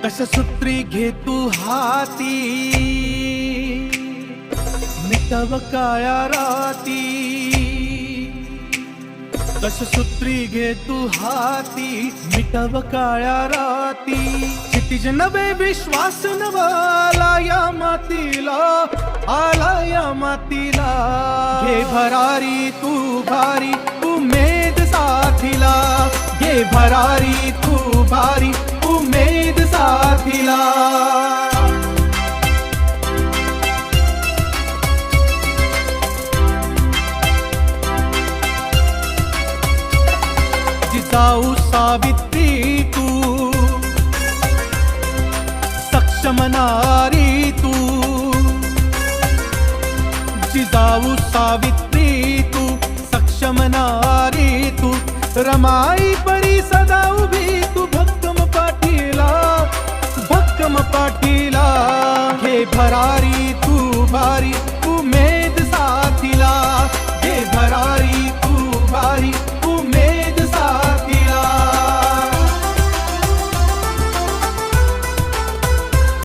दशसूत्री घे तू हाती, मिटव काळ्या राती। दशसूत्री घे तू हाती, मिटव काळ्या राती। क्षितिज नवे विश्वास नवा आला या मातीला, आला या मातीला। घे भरारी तू भारी उमेद साथीला, घे भरारी तू भारी उमेद साथीला। जिजाऊ सावित्री तू, सक्षम नारी तू। जिजाऊ सावित्री तू, सक्षम नारी तू। रमाई परी सदा उभी तू भक्कम पाठीला, भक्कम पाठीला। घे भरारी तू भारी